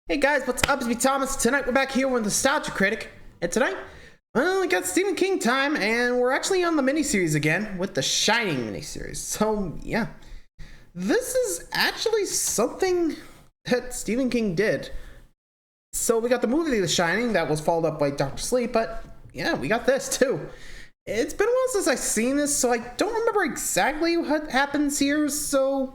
Hey guys, what's up? It's me, Thomas. Tonight we're back here with Nostalgia Critic, and tonight, well, we got Stephen King time, and we're actually on the miniseries again with the Shining miniseries. So yeah, this is actually something that Stephen King did. So we got the movie The Shining that was followed up by Doctor Sleep, but yeah, we got this too. It's been a while since I've seen this, so I don't remember exactly what happens here. So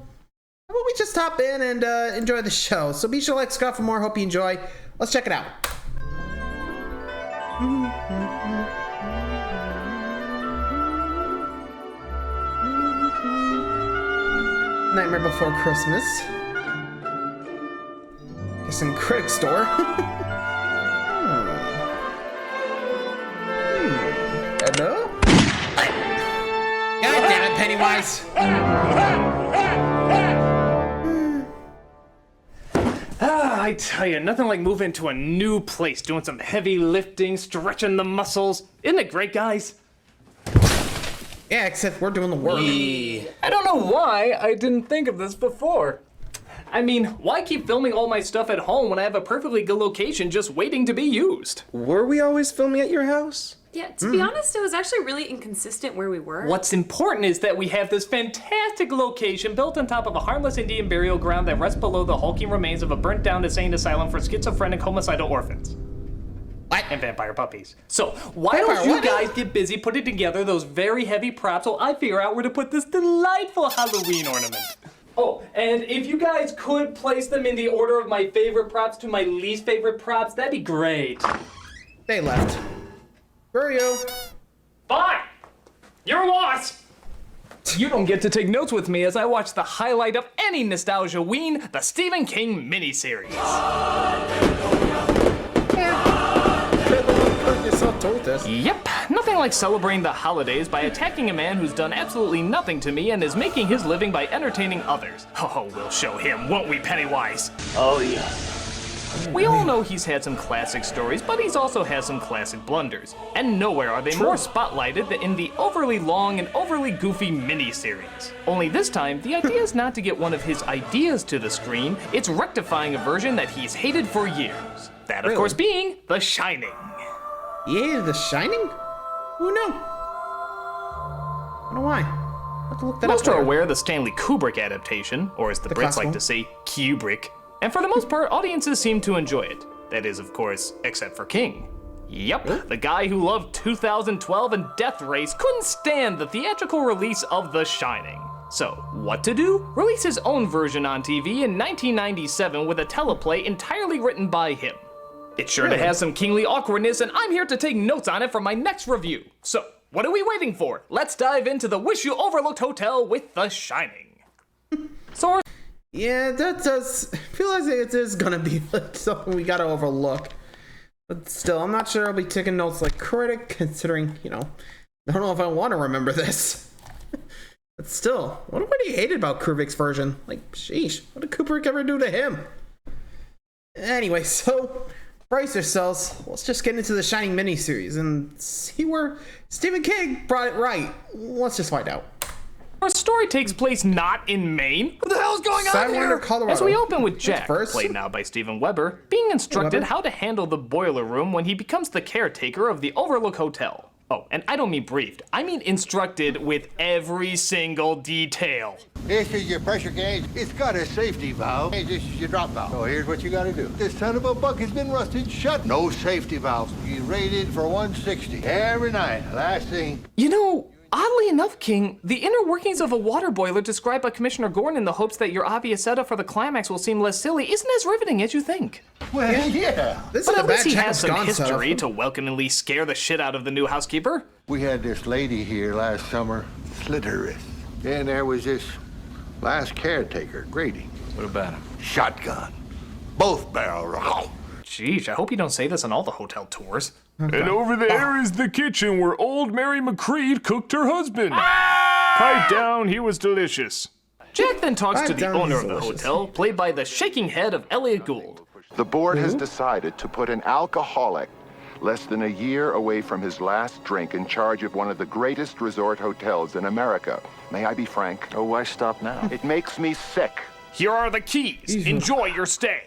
how about we just hop in and enjoy the show? So be sure to like, subscribe for more. Hope you enjoy. Let's check it out. Nightmare Before Christmas. Guess in Critic store. Hello? God damn it, Pennywise! I tell you, nothing like moving to a new place, doing some heavy lifting, stretching the muscles. Isn't it great, guys? Yeah, except we're doing the work. I don't know why I didn't think of this before. I mean, why keep filming all my stuff at home when I have a perfectly good location just waiting to be used? Were we always filming at your house? Yeah, to be honest, it was actually really inconsistent where we were. What's important is that we have this fantastic location built on top of a harmless Indian burial ground that rests below the hulking remains of a burnt down insane asylum for schizophrenic homicidal orphans. What? And vampire puppies. So, why don't you guys get busy putting together those very heavy props while I figure out where to put this delightful Halloween ornament? Oh, and if you guys could place them in the order of my favorite props to my least favorite props, that'd be great. They left. Where are you? Fine! You're lost! You don't get to take notes with me as I watch the highlight of any nostalgia-ween, the Stephen King miniseries. Yep, nothing like celebrating the holidays by attacking a man who's done absolutely nothing to me and is making his living by entertaining others. Oh, we'll show him, won't we, Pennywise? Oh, yeah. We all know he's had some classic stories, but he's also had some classic blunders. And nowhere are they more spotlighted than in the overly long and overly goofy miniseries. Only this time, the idea is not to get one of his ideas to the screen, it's rectifying a version that he's hated for years. That, of course, being The Shining. Yeah, The Shining? Who knew? I don't know why. I'll have to look that Most up are later. aware of the Stanley Kubrick adaptation, or as the Brits classical. like to say, Kubrick. And for the most part, audiences seem to enjoy it. That is, of course, except for King. Yep, the guy who loved 2012 and Death Race couldn't stand the theatrical release of The Shining. So, what to do? Release his own version on TV in 1997 with a teleplay entirely written by him. It's sure to have some kingly awkwardness, and I'm here to take notes on it for my next review. So, what are we waiting for? Let's dive into the Wish You Overlooked Hotel with The Shining. So, Yeah, that does feel like it is gonna be like something we gotta overlook. But still, I'm not sure I'll be taking notes like Critic, considering, I don't know if I want to remember this. But still, what he hated about Kubrick's version? Like, sheesh, what did Kubrick ever do to him? Anyway, so brace yourselves. Let's just get into the Shining miniseries and see where Stephen King brought it right. Let's just find out. our story takes place not in Maine. What the hell's going on Sidewinder, here? Colorado. As we open with Jack, first. played now by Steven Weber, being instructed Weber. how to handle the boiler room when he becomes the caretaker of the Overlook Hotel. Oh, and I don't mean briefed. I mean instructed with every single detail. This is your pressure gauge. It's got a safety valve. Hey, this is your drop valve. So here's what you gotta do. This son of a buck has been rusted shut. No safety valves. You rated for 160 every night. Last thing. You know, oddly enough, King, the inner workings of a water boiler described by Commissioner Gordon in the hopes that your obvious setup for the climax will seem less silly isn't as riveting as you think. Well, yeah. This But is a at bad least he Jack has some Scone history setup. to welcomingly scare the shit out of the new housekeeper. We had this lady here last summer, slit her wrist. Then there was this last caretaker, Grady. What about him? Shotgun. Both barrels. Jeez, I hope you don't say this on all the hotel tours. And over there is the kitchen where old Mary McCreed cooked her husband. Pipe down, he was delicious. Jack then talks to Pipe the down owner is of the delicious. hotel, played by the shaking head of Elliot Gould. The board has decided to put an alcoholic less than a year away from his last drink in charge of one of the greatest resort hotels in America. May I be frank? Oh, why stop now? It makes me sick. Here are the keys. Enjoy your stay.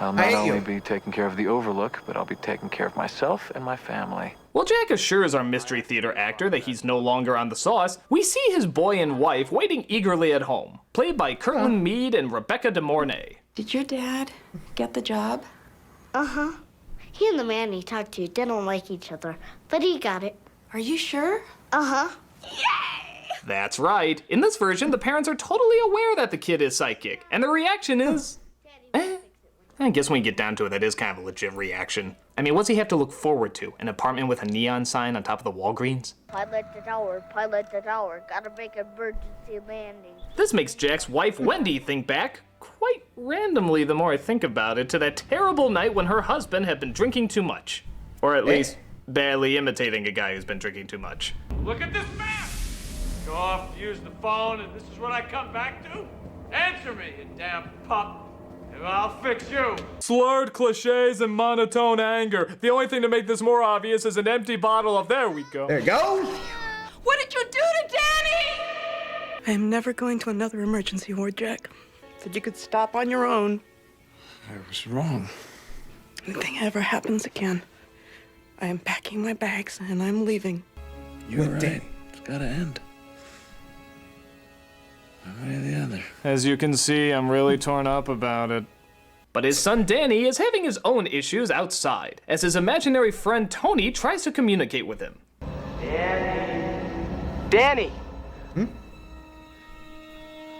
I'll not only be taking care of the Overlook, but I'll be taking care of myself and my family. While Jack assures our mystery theater actor that he's no longer on the sauce, we see his boy and wife waiting eagerly at home, played by Kirtland Mead and Rebecca De Mornay. Did your dad get the job? Uh-huh. He and the man he talked to didn't like each other, but he got it. Are you sure? Uh-huh. That's right. In this version, the parents are totally aware that the kid is psychic, and the reaction is... I guess when you get down to it, that is kind of a legit reaction. I mean, what's he have to look forward to? An apartment with a neon sign on top of the Walgreens? Pilot the tower, gotta make emergency landing. This makes Jack's wife, Wendy, think back, quite randomly the more I think about it, to that terrible night when her husband had been drinking too much. Or at least, badly imitating a guy who's been drinking too much. Look at this map! Go off to use the phone, and this is what I come back to? Answer me, you damn pup, and I'll fix you. Slurred cliches and monotone anger. The only thing to make this more obvious is an empty bottle of there we go. There you go. What did you do to Danny? I am never going to another emergency ward, Jack. Said you could stop on your own. I was wrong. Anything ever happens again, I am packing my bags and I'm leaving. You're right. It's gotta end. One way or the other. As you can see, I'm really torn up about it. But his son Danny is having his own issues outside, as his imaginary friend Tony tries to communicate with him. Danny! Can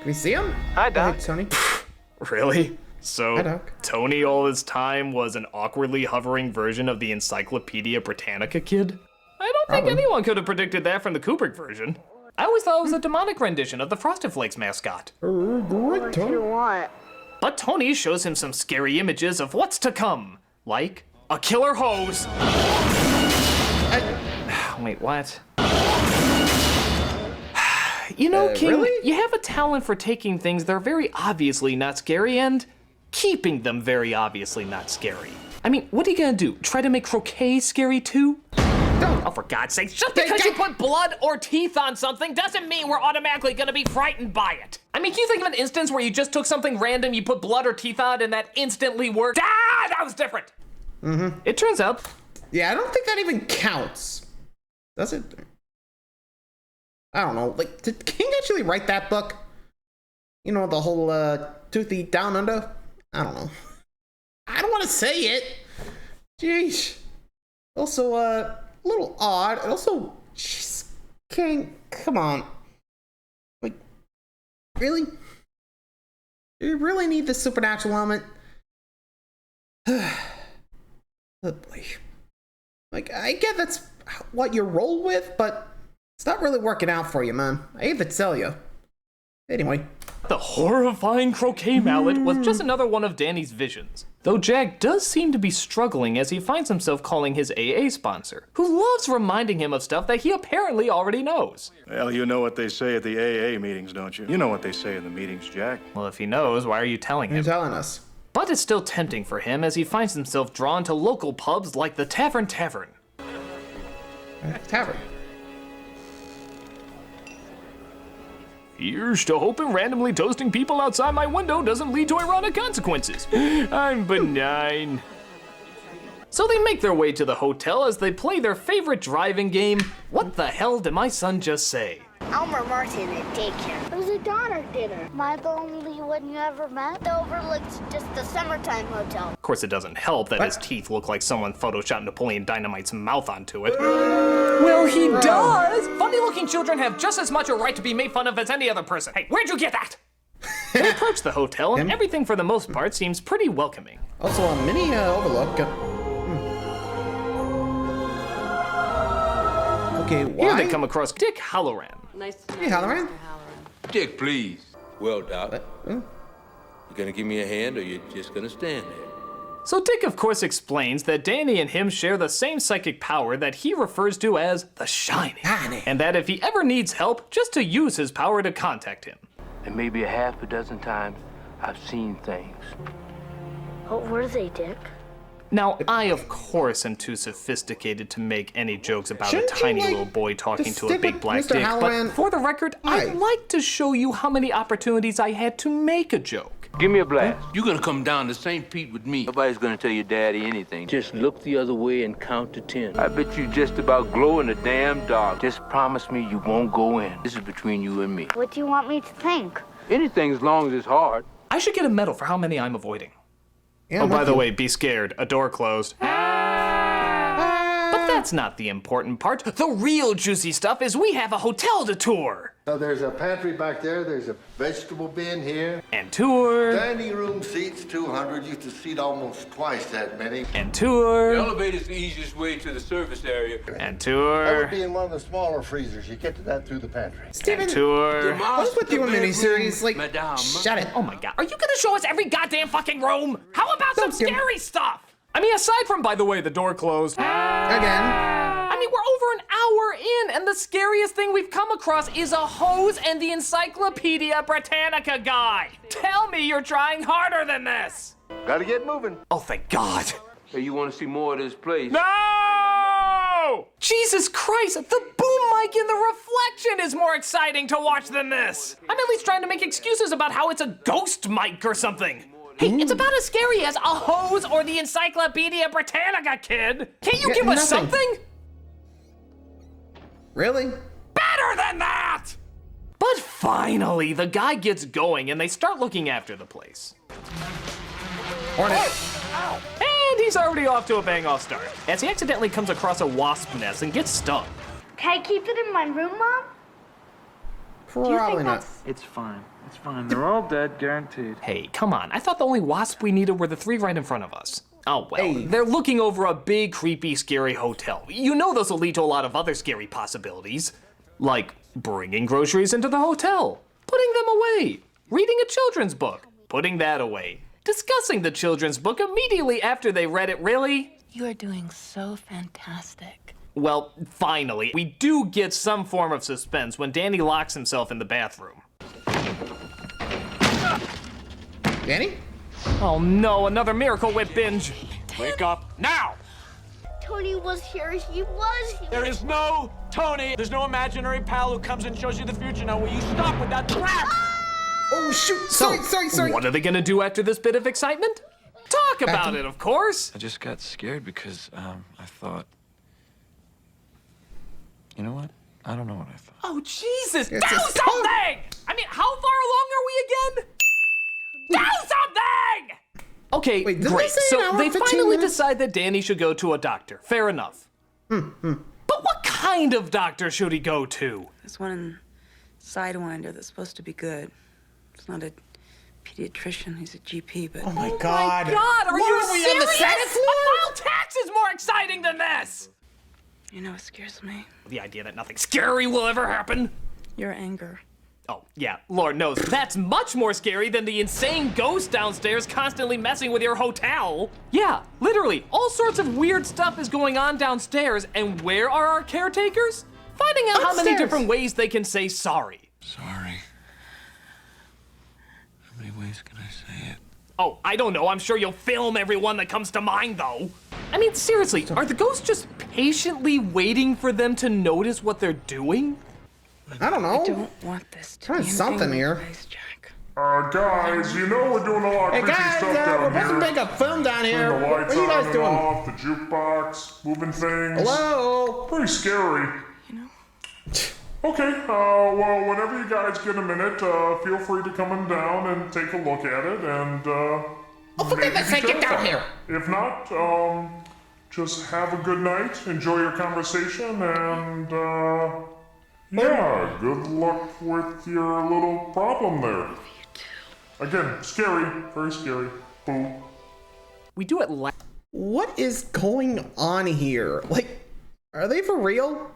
we see him? Hi, Doc. Hey, Tony. Really? So, Hi, Doc. Tony all this time was an awkwardly hovering version of the Encyclopedia Britannica kid? I don't think anyone could have predicted that from the Kubrick version. I always thought it was a demonic rendition of the Frosted Flakes mascot. What you want? But Tony shows him some scary images of what's to come, like a killer hose. Wait, what? You know, King, really? you have a talent for taking things that are very obviously not scary and keeping them very obviously not scary. I mean, what are you gonna do? Try to make croquet scary too? Oh, for God's sake, just because you put blood or teeth on something doesn't mean we're automatically gonna be frightened by it. I mean, can you think of an instance where you just took something random, you put blood or teeth on, and that instantly worked? Ah, that was different. Mm-hmm. It turns out. Yeah, I don't think that even counts. Does it? I don't know. Like, did King actually write that book? You know, the whole Toothy Down Under? I don't know. I don't want to say it. Jeez. Also, a little odd. Also, jeez, King, come on. Like, really? Do you really need this supernatural element? Oh boy. Like, I get that's what you roll with, but it's not really working out for you, man. I hate to tell you. Anyway. The horrifying croquet mallet was just another one of Danny's visions. Though Jack does seem to be struggling as he finds himself calling his AA sponsor, who loves reminding him of stuff that he apparently already knows. Well, you know what they say at the AA meetings, don't you? You know what they say in the meetings, Jack. Well, if he knows, why are you telling him? You're telling us. But it's still tempting for him as he finds himself drawn to local pubs like the Tavern. Tavern. Here's to hoping randomly toasting people outside my window doesn't lead to ironic consequences. I'm benign. So they make their way to the hotel as they play their favorite driving game, What the Hell Did My Son Just Say? Elmer Martin at daycare. It was a Donner dinner. Am I the only one you ever met? The Overlook's just the summertime hotel. Of course, it doesn't help that his teeth look like someone photoshopped Napoleon Dynamite's mouth onto it. Well, he does! Funny-looking children have just as much a right to be made fun of as any other person. Hey, where'd you get that? They approach the hotel, and everything for the most part seems pretty welcoming. Also, a mini Overlook. Okay, why? Here they come across Dick Halloran. Nice to Hey, Halloran. Dick, please. Well, Doc. You gonna give me a hand, or you just gonna stand there? So Dick, of course, explains that Danny and him share the same psychic power that he refers to as the Shining. And that if he ever needs help, just to use his power to contact him. And maybe a half a dozen times, I've seen things. What were they, Dick? Now, I, of course, am too sophisticated to make any jokes about a tiny little boy talking to a big black dick, but for the record, I'd like to show you how many opportunities I had to make a joke. Give me a blast. You're gonna come down to St. Pete with me. Nobody's gonna tell your daddy anything. Just look the other way and count to 10. I bet you just about glow in the damn dark. Just promise me you won't go in. This is between you and me. What do you want me to think? Anything as long as it's hard. I should get a medal for how many I'm avoiding. Yeah, oh, by the way, be scared. A door closed. But that's not the important part. The real juicy stuff is we have a hotel to tour. So there's a pantry back there, there's a vegetable bin here. And tour. Dining room seats, 200. Used to seat almost twice that many. And tour. The elevator's the easiest way to the service area. And That tour. would be in one of the smaller freezers. You get to that through the pantry. Steven, And tour. what's with you in miniseries? Like, Madame. shut it. Oh my god, are you gonna show us every goddamn fucking room? How about some scary stuff? I mean, aside from, by the way, the door closed. Again. I mean, we're over an hour in, and the scariest thing we've come across is a hose and the Encyclopedia Britannica guy. Tell me you're trying harder than this. Gotta get moving. Oh, thank God. Hey, you want to see more of this place? No! Jesus Christ, the boom mic in the reflection is more exciting to watch than this. I'm at least trying to make excuses about how it's a ghost mic or something. Hey, it's about as scary as a hose or the Encyclopedia Britannica, kid. Can't you give us something? Really? Better than that! But finally, the guy gets going and they start looking after the place. Hornet. And he's already off to a bang-off start, as he accidentally comes across a wasp nest and gets stung. Can I keep it in my room, Mom? Probably not. It's fine. It's fine. They're all dead, guaranteed. Hey, come on. I thought the only wasp we needed were the 3 right in front of us. Oh, well, Hey. they're looking over a big, creepy, scary hotel. You know those will lead to a lot of other scary possibilities. Like bringing groceries into the hotel, putting them away, reading a children's book, putting that away, discussing the children's book immediately after they read it, really? You are doing so fantastic. Well, finally, we do get some form of suspense when Danny locks himself in the bathroom. Danny? Oh no, another Miracle Whip binge. Wake up now! Tony was here. He was here. There is no Tony. There's no imaginary pal who comes and shows you the future. Now, will you stop with that crap? Oh, shoot. So, Sorry. what are they gonna do after this bit of excitement? Talk about it, of course. I just got scared because I thought. You know what? I don't know what I thought. Oh, Jesus, do It's a something! I mean, how far along are we again? Do something! Okay, Wait, didn't great. they say So an hour they and 15 finally minutes? decide that Danny should go to a doctor. Fair enough. But what kind of doctor should he go to? There's one in Sidewinder that's supposed to be good. It's not a pediatrician, he's a GP, but... Oh my God. God, are What you are we serious? on the second floor? A file tax is more exciting than this! You know, it scares me. The idea that nothing scary will ever happen. Your anger. Oh, yeah, Lord knows. That's much more scary than the insane ghost downstairs constantly messing with your hotel. Yeah, literally, all sorts of weird stuff is going on downstairs, and where are our caretakers? Finding out how many Upstairs. different ways they can say sorry. Sorry. How many ways can I say it? Oh, I don't know. I'm sure you'll film everyone that comes to mind, though. I mean, seriously, are the ghosts just patiently waiting for them to notice what they're doing? I don't know. I don't want this to Trying be an something angry here. place, Jack. Guys, you know we're doing a lot of Hey creepy guys, stuff we're down supposed to here. make a film down here. Turn the What lights are you on guys and doing? off, the jukebox, moving things. Hello? Pretty scary. You know? Okay, well, whenever you guys get a minute, feel free to come on down and take a look at it, and, Oh, for goodness sake, get down here. If not, just have a good night, enjoy your conversation, and, yeah, good luck with your little problem there. Again, scary, very scary. Boo. We do it last. What is going on here? Like, are they for real?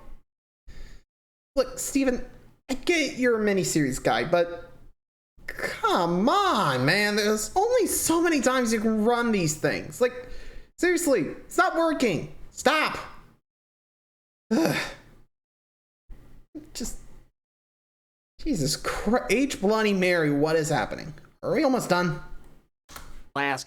Look, Steven, I get you're a miniseries guy, but come on, man. There's only so many times you can run these things. Like, seriously, it's not working. Stop. Ugh. Just, Jesus Christ. H. Bloody Mary, what is happening? Are we almost done?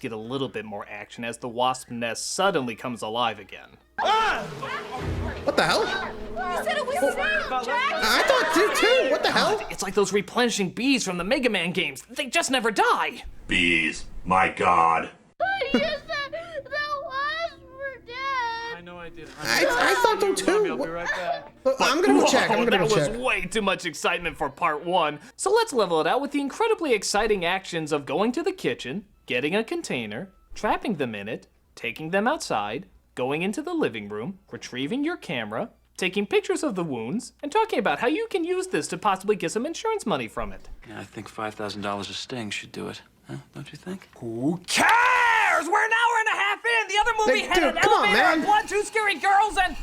Get a little bit more action as the wasp nest suddenly comes alive again. What the hell? You said it was safe, Jack. I thought so too. What the hell? It's like those replenishing bees from the Mega Man games. They just never die. Bees. My God. You said the Wasp were dead. I know I did. I thought so too. I'll be right back. I'm gonna go check. I'm gonna that go check. was way too much excitement for part 1. So let's level it out with the incredibly exciting actions of going to the kitchen, getting a container, trapping them in it, taking them outside, going into the living room, retrieving your camera, taking pictures of the wounds, and talking about how you can use this to possibly get some insurance money from it. Yeah, I think $5,000 a sting should do it. Huh? Don't you think? Who cares? We're an hour and a half in. The other movie had an elevator and 1, 2 scary girls and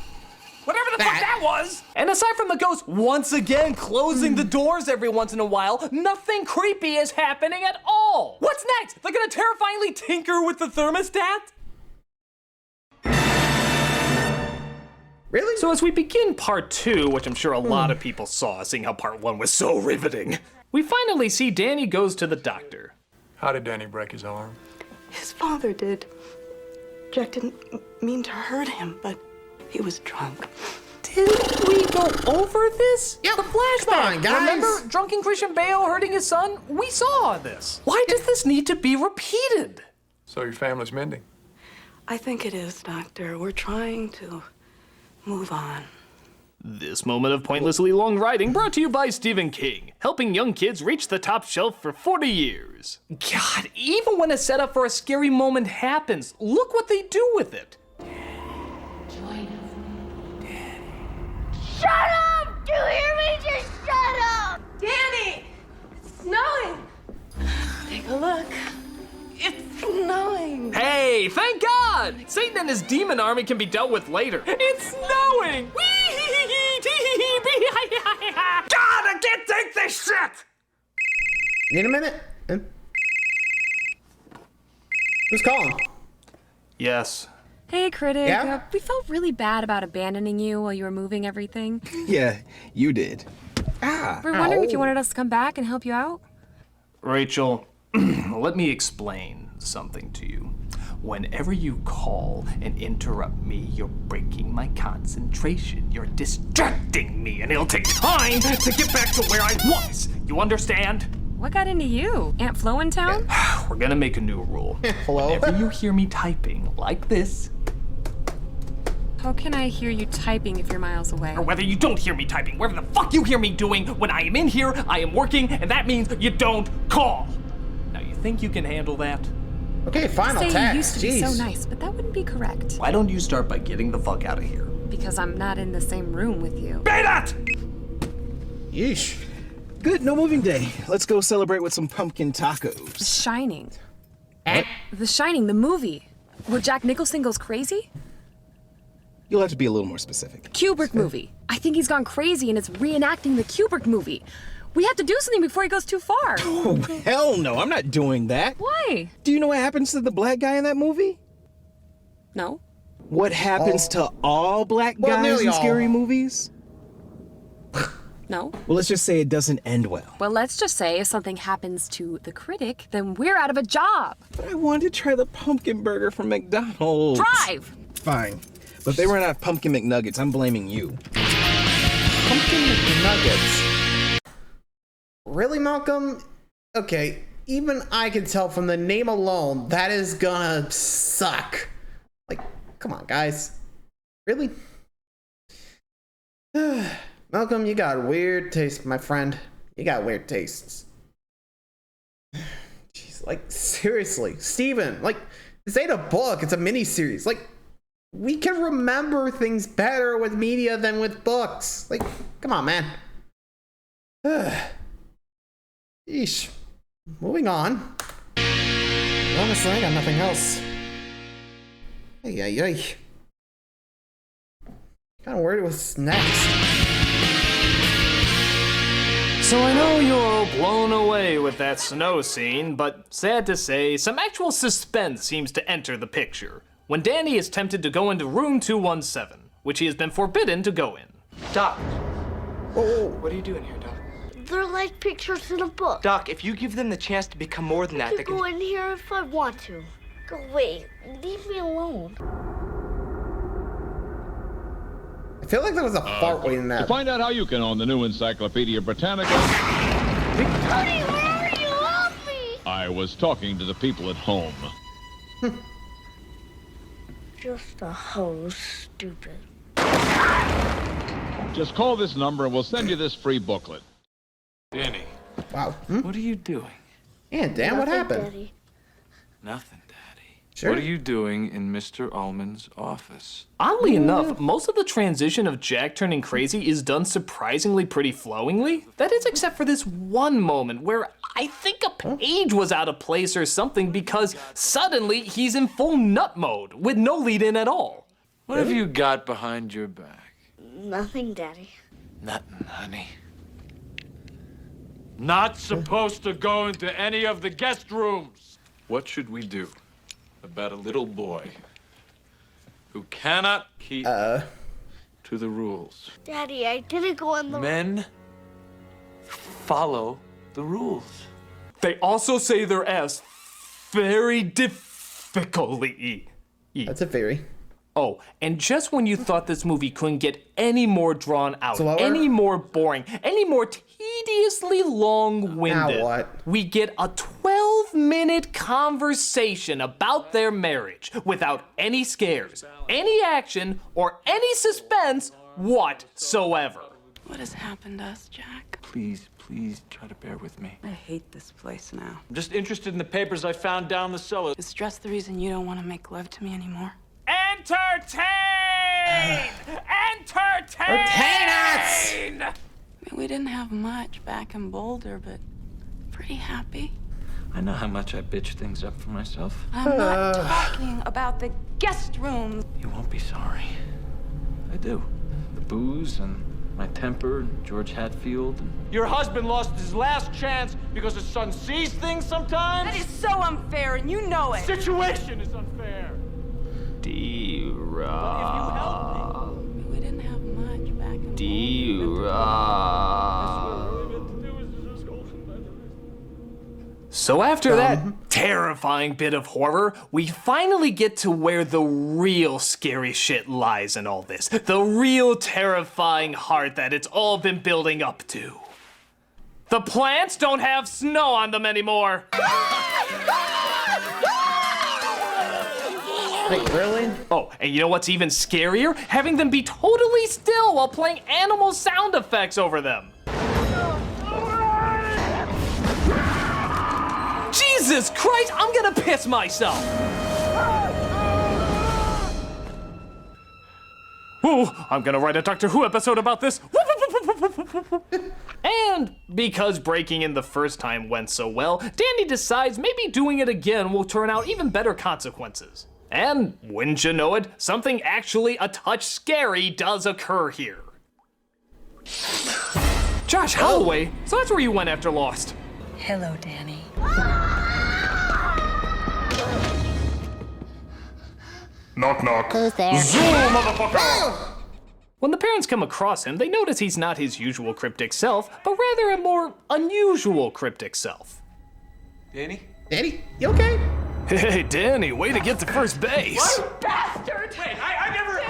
whatever the fuck that was. And aside from the ghost once again closing the doors every once in a while, nothing creepy is happening at all. What's next? They're gonna terrifyingly tinker with the thermostat? Really? So as we begin part 2, which I'm sure a lot of people saw, seeing how part 1 was so riveting, we finally see Danny goes to the doctor. How did Danny break his arm? His father did. Jack didn't mean to hurt him, but he was drunk. Didn't we go over this? Yep. The flashback. Come on, guys. Remember drunken Christian Bale hurting his son? We saw this. Why does this need to be repeated? So your family's mending? I think it is, Doctor. We're trying to move on. This moment of pointlessly long writing brought to you by Stephen King, helping young kids reach the top shelf for 40 years. God, even when a setup for a scary moment happens, look what they do with it. Shut up! Do you hear me? Just shut up! Danny! It's snowing! Take a look. It's snowing. Hey, thank God! Satan and his demon army can be dealt with later. It's snowing! God, I can't take this shit! Need a minute? Who's calling? Yes. Hey, Critic. Yeah? We felt really bad about abandoning you while you were moving everything. Yeah, you did. We're wondering if you wanted us to come back and help you out. Rachel, let me explain something to you. Whenever you call and interrupt me, you're breaking my concentration. You're distracting me, and it'll take time to get back to where I was. You understand? What got into you? Aunt Flo in town? We're gonna make a new rule. Whenever you hear me typing like this, How can I hear you typing if you're miles away? or whether you don't hear me typing, whatever the fuck you hear me doing, when I am in here, I am working, and that means you don't call. Now, you think you can handle that? Okay, final Say text. you used to be so Jeez. nice, but that wouldn't be correct. Why don't you start by getting the fuck out of here? Because I'm not in the same room with you. Say that! Yeesh. Good, no moving day. Let's go celebrate with some pumpkin tacos. The Shining. The Shining, the movie. Where Jack Nicholson goes crazy? You'll have to be a little more specific. Kubrick movie. I think he's gone crazy and it's reenacting the Kubrick movie. We have to do something before he goes too far. Oh, hell no, I'm not doing that. Why? Do you know what happens to the black guy in that movie? No. What happens to all black guys nearly in all. scary movies? No. Well, let's just say it doesn't end well. Well, let's just say if something happens to the Critic, then we're out of a job. But I wanted to try the pumpkin burger from McDonald's. Drive! Fine. But if they run out of pumpkin McNuggets, I'm blaming you. Pumpkin McNuggets. Really, Malcolm? Okay, even I can tell from the name alone that is gonna suck. Like, come on, guys. Really? Malcolm, you got weird taste, my friend. You got weird tastes. Jeez, like, seriously. Steven, like, this ain't a book, it's a miniseries. Like, we can remember things better with media than with books. Like, come on, man. Yeesh. Moving on. Honestly, I got nothing else. Ay. Kinda worried what's next. So I know you're all blown away with that snow scene, but sad to say, some actual suspense seems to enter the picture when Danny is tempted to go into room 217, which he has been forbidden to go in. Doc. Whoa. What are you doing here, Doc? They're like pictures in a book. Doc, if you give them the chance to become more than that, I they can can... go in here if I want to. Go away. Leave me alone. I feel like there was a fart waiting there. To find out how you can own the new Encyclopedia Britannica, Honey, where are you? Help me! I I was talking to the people at home. Just a hoe, stupid. Just call this number and we'll send you this free booklet. Danny. Wow. What are you doing? Yeah, Dan, what happened? Daddy. Nothing, Daddy. Sure. What are you doing in Mr. Ullman's office? Oddly enough, most of the transition of Jack turning crazy is done surprisingly pretty flowingly. That is except for this one moment where I think a page was out of place or something because suddenly he's in full nut mode with no lead in at all. What have you got behind your back? Nothing, Daddy. Nothing, honey. Not supposed to go into any of the guest rooms. What should we do about a little boy who cannot keep to the rules? Daddy, I didn't go in the... Men follow the rules. They also say their S very difficultly. That's a very. Oh, and just when you thought this movie couldn't get any more drawn out, Slower? any more boring, any more tediously long-winded, Now what? we get a 12-minute conversation about their marriage without any scares, any action, or any suspense whatsoever. What has happened to us, Jack? Please, please try to bear with me. I hate this place now. I'm just interested in the papers I found down the cellar. Is stress the reason you don't want to make love to me anymore? Entertain! Entertain us! I mean, we didn't have much back in Boulder, but pretty happy. I know how much I bitch things up for myself. I'm not talking about the guest rooms. You won't be sorry. I do. The booze and my temper and George Hatfield. And... Your husband lost his last chance because his son sees things sometimes? That is so unfair, and you know it. Situation is unfair. D-Rob. We didn't have much back in D-Rob. So after that terrifying bit of horror, we finally get to where the real scary shit lies in all this. The real terrifying heart that it's all been building up to. The plants don't have snow on them anymore. Wait, really? Oh, and you know what's even scarier? Having them be totally still while playing animal sound effects over them. Jesus Christ, I'm gonna piss myself. Ooh, I'm gonna write a Doctor Who episode about this. And because breaking in the first time went so well, Danny decides maybe doing it again will turn out even better consequences. And wouldn't you know it, something actually a touch scary does occur here. Josh Holloway, so that's where you went after Lost. Hello, Danny. Knock, knock. Who's there? Zoom, motherfucker! When the parents come across him, they notice he's not his usual cryptic self, but rather a more unusual cryptic self. Danny? Danny, you okay? Hey, Danny, way to get to first base. Bastard! Wait, I never...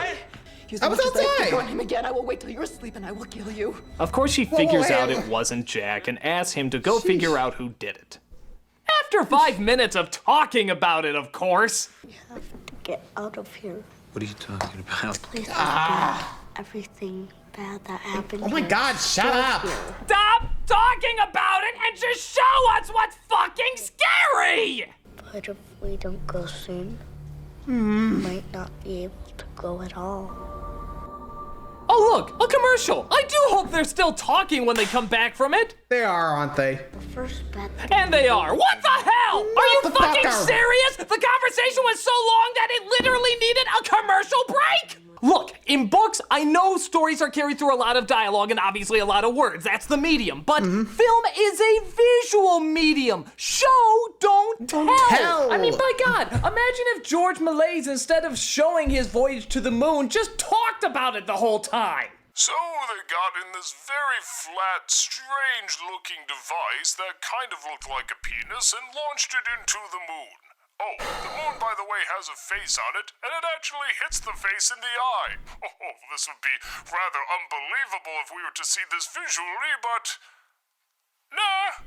I was outside. On him again. I will wait till you're asleep and I will kill you. Of course, she figures out it wasn't Jack and asks him to go figure out who did it. After 5 minutes of talking about it, of course. We have to get out of here. What are you talking about? Please everything bad that happened. Oh my here. God, shut up. Stop talking about it and just show us what's fucking scary! But if we don't go soon, we might not be able to go at all. Oh look, a commercial! I do hope they're still talking when they come back from it! They are, aren't they? The first bad thing. And they are! What the hell? Are you fucking Motherfucker. serious? The conversation was so long that it literally needed a commercial break? Look, in books, I know stories are carried through a lot of dialogue and obviously a lot of words. That's the medium. But film is a visual medium. Show, don't tell. I mean, by God, imagine if George Méliès, instead of showing his voyage to the moon, just talked about it the whole time. So they got in this very flat, strange-looking device that kind of looked like a penis and launched it into the moon. Oh, the moon, by the way, has a face on it, and it actually hits the face in the eye. Oh, this would be rather unbelievable if we were to see this visually, but... nah.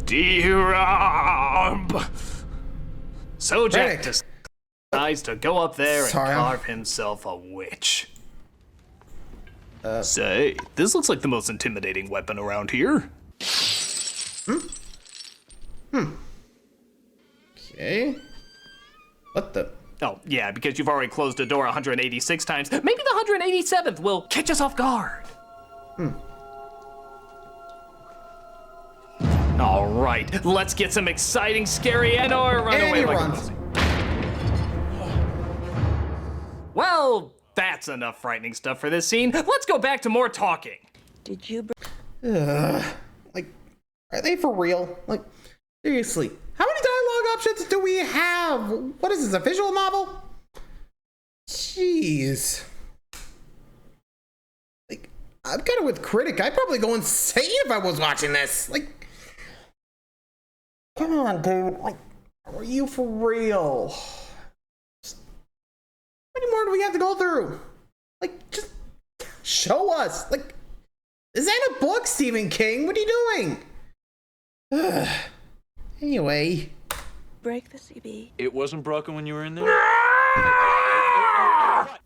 D-Rump. So Jack decides to go up there and carve himself a witch. Say, this looks like the most intimidating weapon around here. Okay. What the? Oh, yeah, because you've already closed the door 186 times. Maybe the 187th will catch us off guard. All right, let's get some exciting, scary, or run away like a pussy. Well, that's enough frightening stuff for this scene. Let's go back to more talking. Did you... Like, are they for real? Like, seriously, how many dialogue options do we have? What is this, a visual novel? Jeez. Like, I'm kind of with Critic. I'd probably go insane if I was watching this. Like, come on, dude. Like, are you for real? How many more do we have to go through? Like, just show us. Like, this ain't a book, Stephen King. What are you doing? Anyway. Break the CB. It wasn't broken when you were in there?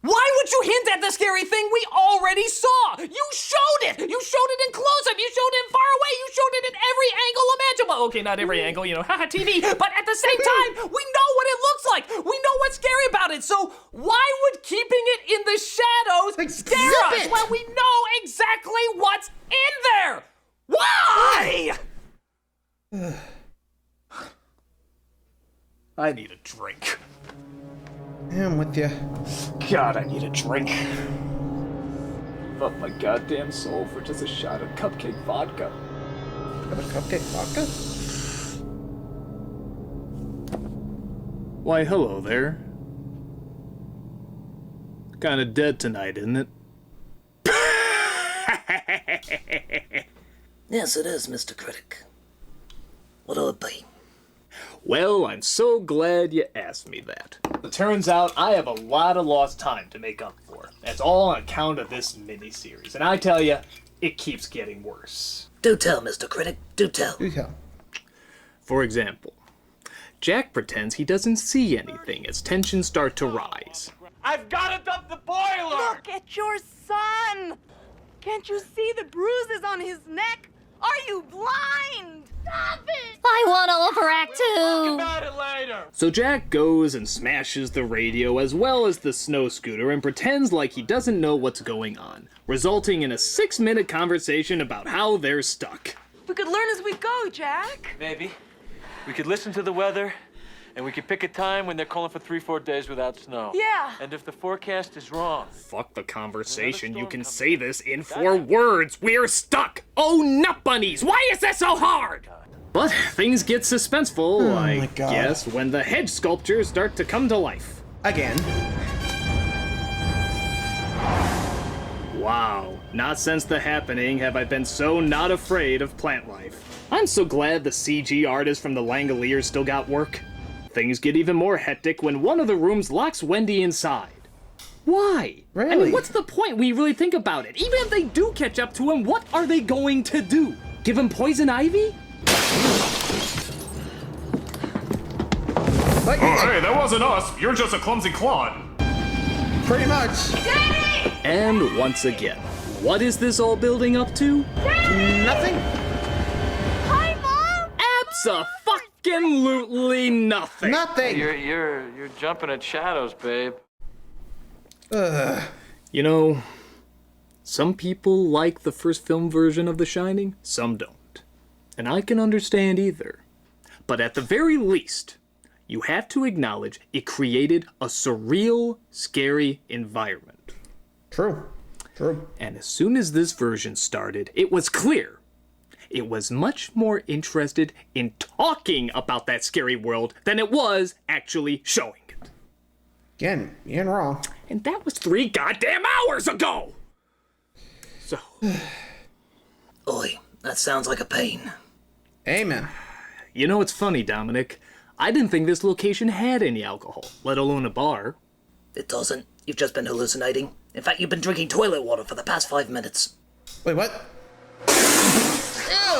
Why would you hint at the scary thing we already saw? You showed it! You showed it in close-up, you showed it far away, you showed it in every angle imaginable. Okay, not every angle, you know, haha, TV, but at the same time, we know what it looks like. We know what's scary about it, so why would keeping it in the shadows scare us when we know exactly what's in there? Why? I need a drink. Yeah, I'm with you. God, I need a drink. Give up my goddamn soul for just a shot of cupcake vodka. Cupcake vodka? Why, hello there. Kinda dead tonight, isn't it? Yes, it is, Mr. Critic. What'll it be? Well, I'm so glad you asked me that. It turns out I have a lot of lost time to make up for. That's all on account of this miniseries. And I tell you, it keeps getting worse. Do tell, Mr. Critic. Do tell. Do tell. For example, Jack pretends he doesn't see anything as tensions start to rise. I've got to dump the boiler! Look at your son! Can't you see the bruises on his neck? Are you blind? Stop it! I want to overact Talk too. about it later. So Jack goes and smashes the radio as well as the snow scooter and pretends like he doesn't know what's going on, resulting in a 6-minute conversation about how they're stuck. We could learn as we go, Jack. Maybe. We could listen to the weather, and we could pick a time when they're calling for 3-4 days without snow. Yeah. And if the forecast is wrong... Fuck the conversation, you can say this in 4 words. We're stuck! Oh, nut bunnies! Why is this so hard? But things get suspenseful, I guess, when the hedge sculptures start to come to life. Again. Wow, not since The Happening have I been so not afraid of plant life. I'm so glad the CG artist from the Langoliers still got work. Things get even more hectic when one of the rooms locks Wendy inside. Why? Really? I mean, what's the point when you really think about it? Even if they do catch up to him, what are they going to do? Give him poison ivy? But, hey, that wasn't us. You're just a clumsy clod. Pretty much. Daddy! And once again, what is this all building up to? Nothing. Hi, Mom! Abso-fucking-lutely nothing. Nothing. You're jumping at shadows, babe. You know, some people like the first film version of The Shining, some don't. And I can understand either. But at the very least, you have to acknowledge it created a surreal, scary environment. True. True. And as soon as this version started, it was clear it was much more interested in talking about that scary world than it was actually showing it. Again, you ain't wrong. And that was 3 goddamn hours ago! So... Oi, that sounds like a pain. Amen. You know, it's funny, Dominic. I didn't think this location had any alcohol, let alone a bar. It doesn't. You've just been hallucinating. In fact, you've been drinking toilet water for the past 5 minutes. Wait, what? Ew!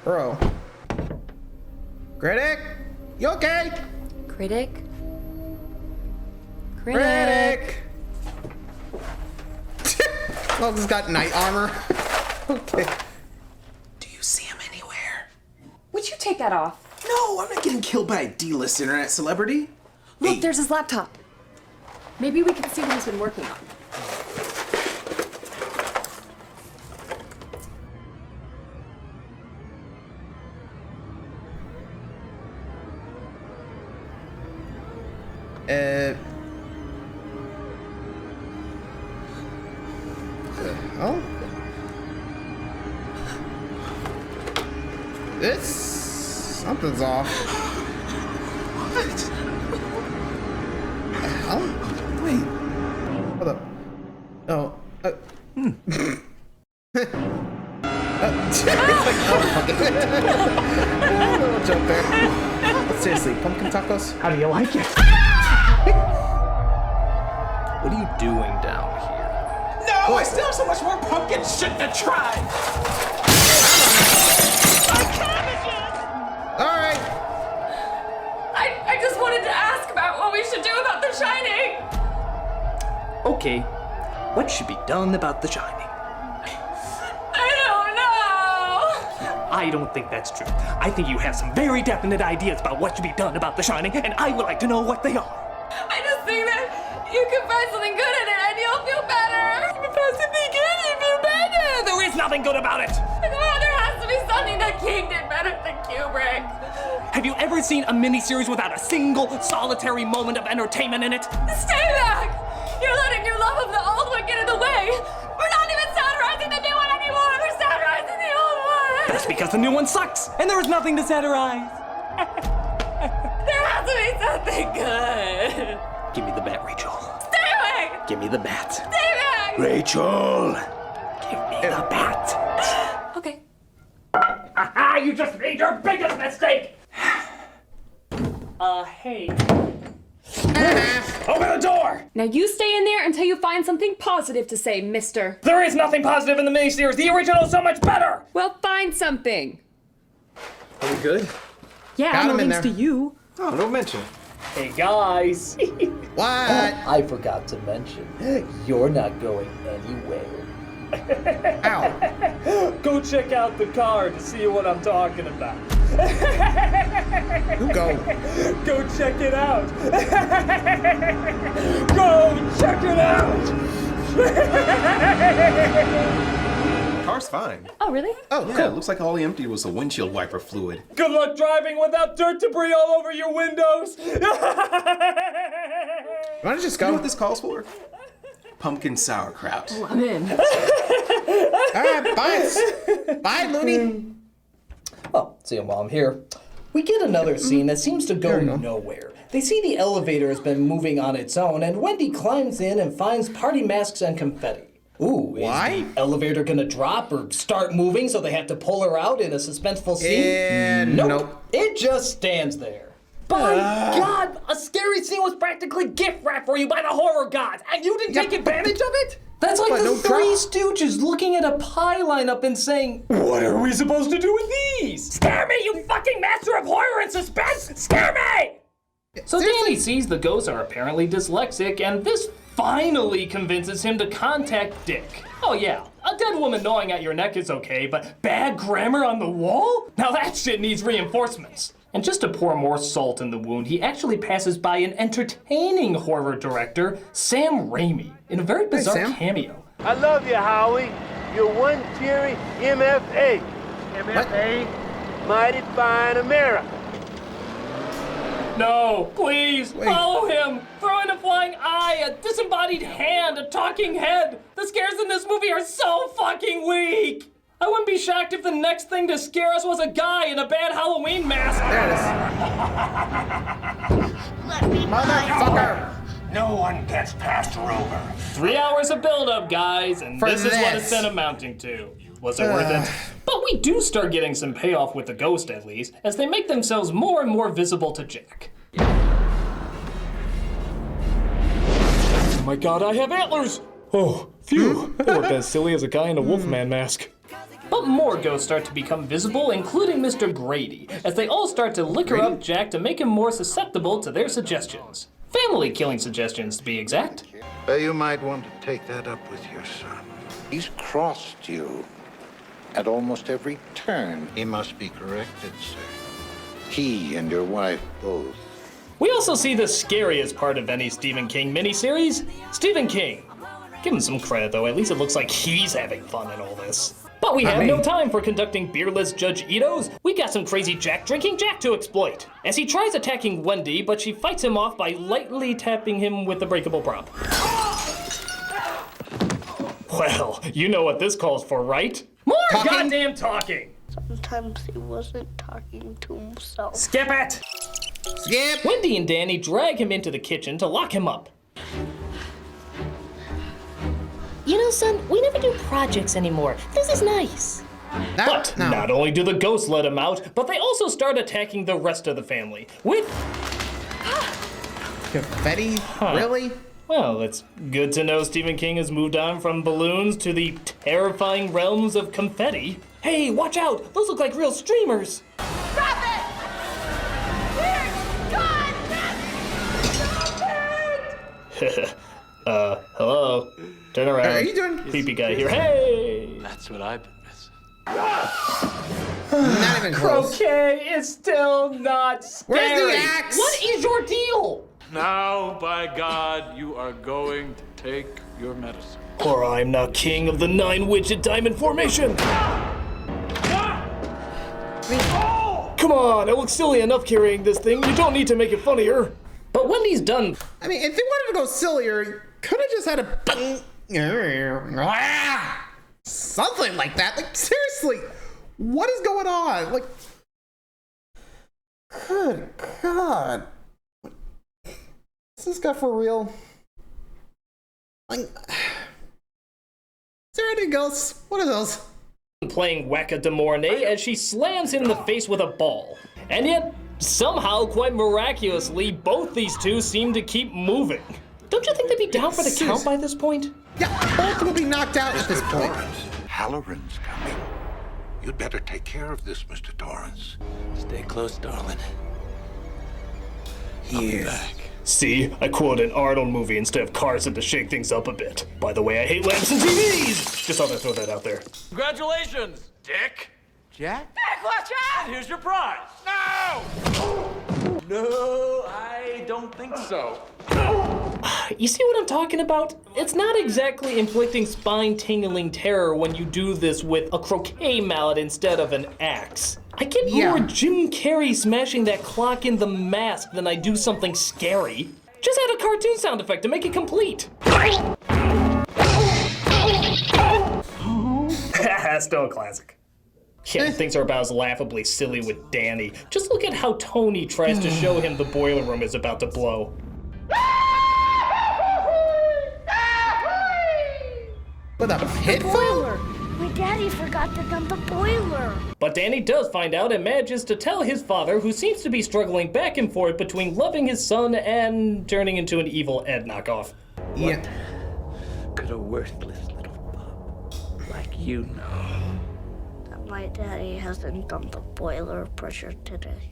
Bro. Critic? You okay? Critic? Critic! Well, this got knight armor. Okay. Do you see him anywhere? Would you take that off? No, I'm not getting killed by a D-list internet celebrity. Look, there's his laptop. Maybe we can see what he's been working on. Oh. Something's off. What? Oh, wait. Hold up. Oh. Little joke there. Seriously, pumpkin tacos? How do you like it? What are you doing down here? No, I still have so much more pumpkin shit to try. All right. I just wanted to ask about what we should do about The Shining. Okay, what should be done about The Shining? I don't know. I don't think that's true. I think you have some very definite ideas about what should be done about The Shining, and I would like to know what they are. I just think that you can find something good in it and you'll feel better. You find something good and you feel better. There is nothing good about it. Come on, there has to be something that King did better than Kubrick. Have you ever seen a miniseries without a single solitary moment of entertainment in it? Stay back! You're letting your love of the old one get in the way. We're not even satirizing the new one anymore. We're satirizing the old one. That's because the new one sucks, and there is nothing to satirize. There has to be something good. Give me the bat, Rachel. Stay away! Give me the bat. Stay back! Rachel! Give me the bat. Okay. Aha! You just made your biggest mistake! Hey. Open the door! Now you stay in there until you find something positive to say, mister. There is nothing positive in the miniseries. The original is so much better! Well, find something. Are we good? Yeah, Got no him in thanks there. to you. Oh, don't mention it. Hey, guys. What? I forgot to mention, you're not going anywhere. Ow. Go check out the car to see what I'm talking about. You go. Go check it out. Go check it out. Car's fine. Oh, really? Oh, Yeah, cool. it looks like all he emptied was the windshield wiper fluid. Good luck driving without dirt debris all over your windows. Why don't you just You know go? what this calls for? Pumpkin sauerkraut. I'm in. All right, bye. Bye, Looney. Well, see, while I'm here, we get another scene that seems to go nowhere. They see the elevator has been moving on its own, and Wendy climbs in and finds party masks and confetti. Ooh, Why? Is the elevator gonna drop or start moving so they have to pull her out in a suspenseful scene? And nope. It just stands there. By God, a scary scene was practically gift wrapped for you by the horror gods, and you didn't take advantage of it? That's like But the no Three drop. Stooges looking at a pie lineup and saying, What are we supposed to do with these? Scare me, you fucking master of horror and suspense! Scare me! So Danny sees the ghosts are apparently dyslexic, and this finally convinces him to contact Dick. Oh yeah, a dead woman gnawing at your neck is okay, but bad grammar on the wall? Now that shit needs reinforcements. And just to pour more salt in the wound, he actually passes by an entertaining horror director, Sam Raimi, in a very bizarre Sam. cameo. I love you, Howie. You're one cheery MFA. MFA? Mighty Fine America. No, please, follow him. Throw in a flying eye, a disembodied hand, a talking head. The scares in this movie are so fucking weak. I wouldn't be shocked if the next thing to scare us was a guy in a bad Halloween mask. There it is. Let me Motherfucker. No one gets past Rover. 3 hours of build-up, guys, and For this is what this. it's been amounting to. Was it worth it? But we do start getting some payoff with the ghost, at least, as they make themselves more and more visible to Jack. Oh my God, I have antlers! Oh, phew. They weren't as silly as a guy in a Wolfman mask. But more ghosts start to become visible, including Mr. Grady, as they all start to liquor up Jack to make him more susceptible to their suggestions. Family killing suggestions, to be exact. You might want to take that up with your son. He's crossed you at almost every turn. He must be corrected, sir. He and your wife both. We also see the scariest part of any Stephen King miniseries, Stephen King. Give him some credit, though. At least it looks like he's having fun in all this. But we have no time for conducting beerless Judge Ito's. We got some crazy Jack drinking Jack to exploit. As he tries attacking Wendy, but she fights him off by lightly tapping him with the breakable prop. Well, you know what this calls for, right? More goddamn talking! Sometimes he wasn't talking to himself. Skip it! Skip! Wendy and Danny drag him into the kitchen to lock him up. You know, son, we never do projects anymore. This is nice. But not only do the ghosts let him out, but they also start attacking the rest of the family with confetti? Really? Well, it's good to know Stephen King has moved on from balloons to the terrifying realms of confetti. Hey, watch out! Those look like real streamers! Stop it! We're done! Stop it! Hello? Turn around. Are you doing? Creepy guy here. Hey! That's what I've been missing. Not even close. Croquet is still not scary. Where's the axe? What is your deal? Now, by God, you are going to take your medicine. Or I'm not king of the 9-widget diamond formation. Come on, it looks silly enough carrying this thing. You don't need to make it funnier. But when he's done... I mean, if they wanted to go sillier, could have just had a... something like that. Like, seriously, what is going on? Like, good God. Is this guy for real? Like, is there any ghosts? What are those? Playing Whack-A-De-Mornay as she slams him in the face with a ball. And yet, somehow, quite miraculously, both these two seem to keep moving. Don't you think they'd be down for the count by this point? Yeah, both will be knocked out at this point. Halloran's coming. You'd better take care of this, Mr. Torrance. Stay close, darling. I'll be back. See, I quote an Arnold movie instead of Carson to shake things up a bit. By the way, I hate lamps and TVs! Just thought I'd throw that out there. Congratulations, Dick. Jack? Dick, watch out! And here's your prize. No! No, I don't think so. You see what I'm talking about? It's not exactly inflicting spine-tingling terror when you do this with a croquet mallet instead of an axe. I get more Jim Carrey smashing that clock in The Mask than I do something scary. Just add a cartoon sound effect to make it complete. Still a classic. Yeah, things are about as laughably silly with Danny. Just look at how Tony tries to show him the boiler room is about to blow. With a pit boiler? My daddy forgot to dump the boiler. But Danny does find out and manages to tell his father, who seems to be struggling back and forth between loving his son and turning into an evil Ed knockoff. Yeah. Could a worthless little pup like you know? That my daddy hasn't dumped the boiler pressure today.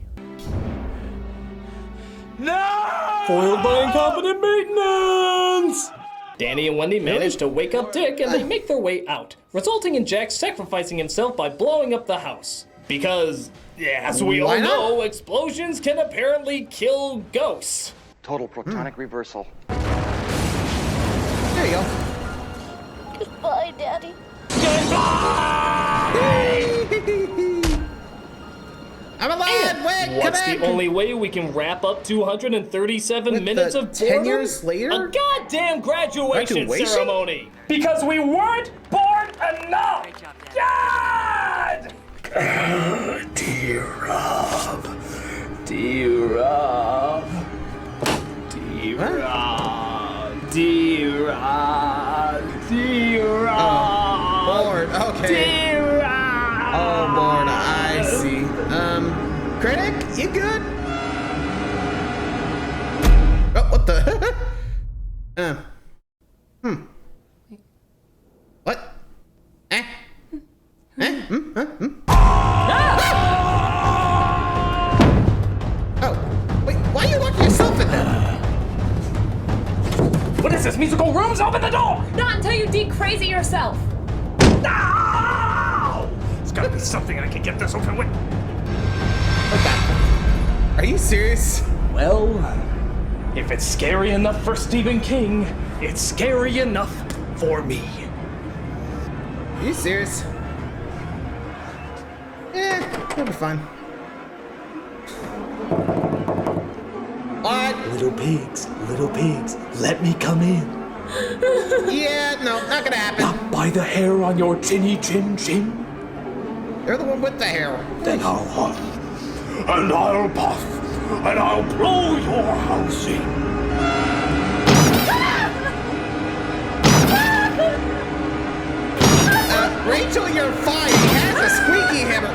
No! Foiled by incompetent maintenance! Danny and Wendy manage to wake up Dick and they make their way out, resulting in Jack sacrificing himself by blowing up the house. Because, yeah, as we all know, explosions can apparently kill ghosts. Total protonic reversal. There you go. Goodbye, Daddy. I'm alive! Wait, what's the only way we can wrap up 237 minutes of boredom? 10 years later? A goddamn graduation ceremony! Because we weren't bored enough! God! Oh, dear Rob. Dear Rob. Dear Rob. Dear Rob. Dear Rob. Lord, okay. Dear Rob. Oh, Lord, I see. Critic, you good? Oh, what the? musical rooms, open the door! Not until you de-crazy yourself. No! There's gotta be something I can get this open with. Are you serious? Well, if it's scary enough for Stephen King, it's scary enough for me. Are you serious? It'll be fine. What? Little pigs, let me come in. Yeah, no, not gonna happen. Not by the hair on your chinny chin chin. You're the one with the hair. Then I'll huff, and I'll puff, and I'll blow your house in. Rachel, you're fine. He has a squeaky hammer.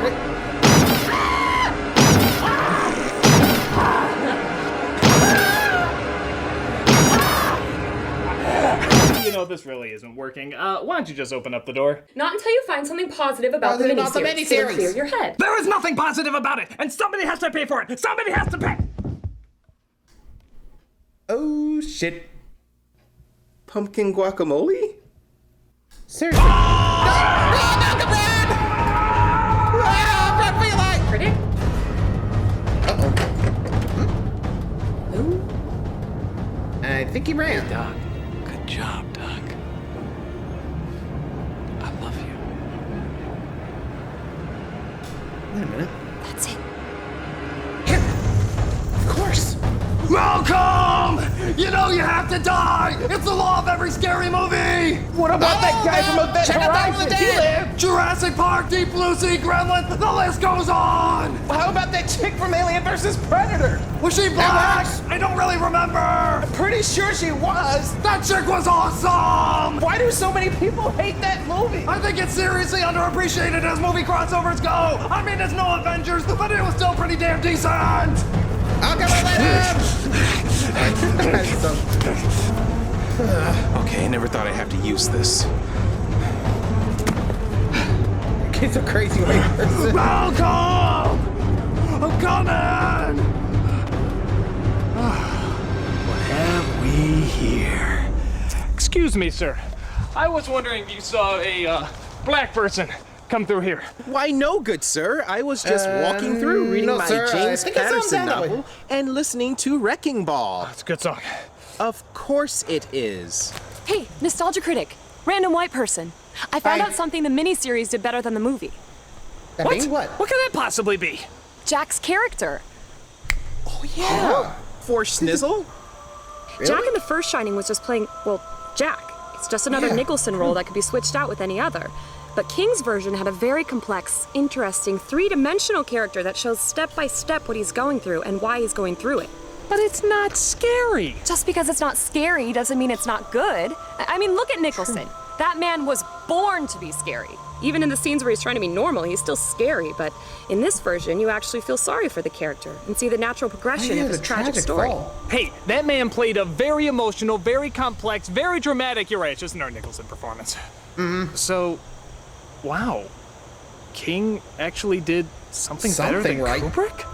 You know, this really isn't working. Why don't you just open up the door? Not until you find something positive about the miniseries. It'll clear your head. There is nothing positive about it, and somebody has to pay for it. Somebody has to pay. Oh shit! Pumpkin guacamole? Seriously? No, not the bread! Bread for your life! Critic? I think he ran. Doc, good job, Doc. I love you. Wait a minute. That's it. Here. Of course. Welcome! You know you have to die! It's the law of every scary movie! What about that guy from Event Horizon? He lived! Jurassic Park, Deep Blue Sea, Gremlin, the list goes on! Well, how about that chick from Alien vs. Predator? Was she black? I don't really remember! I'm pretty sure she was. That chick was awesome! Why do so many people hate that movie? I think it's seriously underappreciated as movie crossovers go! I mean, it's no Avengers, but it was still pretty damn decent! I'll go let him! Okay, I never thought I'd have to use this. Kids are crazy white person. Welcome! I'm coming! What have we here? Excuse me, sir. I was wondering if you saw a black person come through here. Why, no, good sir. I was just walking through, reading my James Patterson novel and listening to Wrecking Ball. It's a good song. Of course it is. Hey, Nostalgia Critic. Random white person. I found out something the miniseries did better than the movie. That means what? What could that possibly be? Jack's character. Oh, yeah. For Snizzle? Really? Jack in the first Shining was just playing, well, Jack. It's just another Nicholson role that could be switched out with any other. But King's version had a very complex, interesting, three-dimensional character that shows step by step what he's going through and why he's going through it. But it's not scary. Just because it's not scary doesn't mean it's not good. I mean, look at Nicholson. That man was born to be scary. Even in the scenes where he's trying to be normal, he's still scary. But in this version, you actually feel sorry for the character and see the natural progression of his tragic story. Hey, that man played a very emotional, very complex, very dramatic, you're right, it's just an Art Nicholson performance. So, wow. King actually did something better than Kubrick?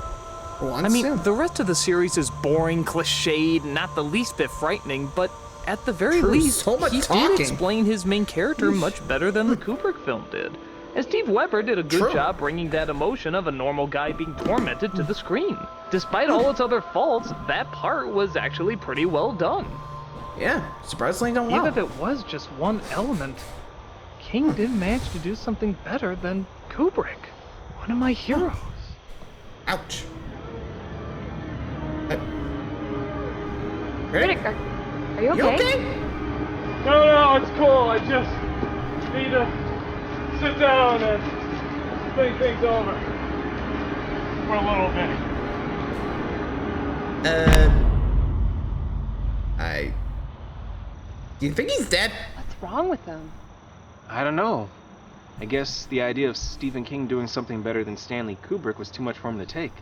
I mean, the rest of the series is boring, cliched, not the least bit frightening, but at the very least, he did explain his main character much better than the Kubrick film did. And Steve Weber did a good job bringing that emotion of a normal guy being tormented to the screen. Despite all its other faults, that part was actually pretty well done. Yeah, surprisingly done well. Even if it was just one element, King did manage to do something better than Kubrick, one of my heroes. Ouch. Critic, are you okay? No, it's cool. I just need to sit down and think things over for a little bit. Do you think he's dead? What's wrong with him? I don't know. I guess the idea of Stephen King doing something better than Stanley Kubrick was too much for him to take.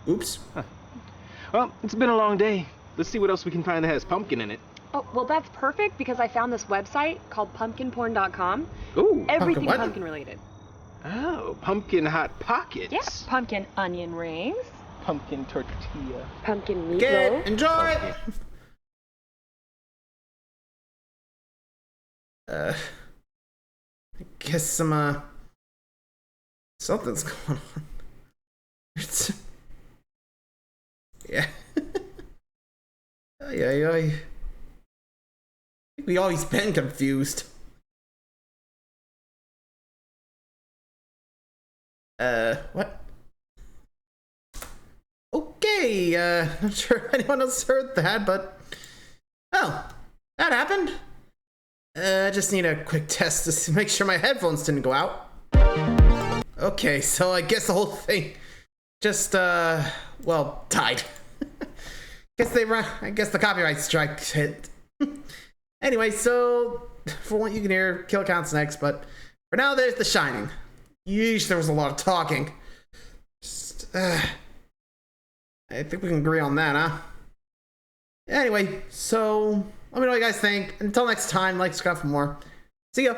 Oops. Well, it's been a long day. Let's see what else we can find that has pumpkin in it. Oh, well, that's perfect because I found this website called pumpkinporn.com. Ooh. Everything pumpkin related. Oh, pumpkin hot pockets. Yes, pumpkin onion rings. Pumpkin tortilla. Pumpkin meatloaf. Get, enjoy it. I guess something's going on. Yeah. I think we always been confused. What? Okay, not sure if anyone else heard that, but... Oh, that happened. I just need a quick test to make sure my headphones didn't go out. Okay, so I guess the whole thing just, well, died. I guess the copyright strike hit. Anyway, so, for what you can hear, kill counts next, but for now, there's The Shining. Yeesh, there was a lot of talking. Just, I think we can agree on that, huh? Anyway, so let me know what you guys think. Until next time, like, subscribe for more. See ya.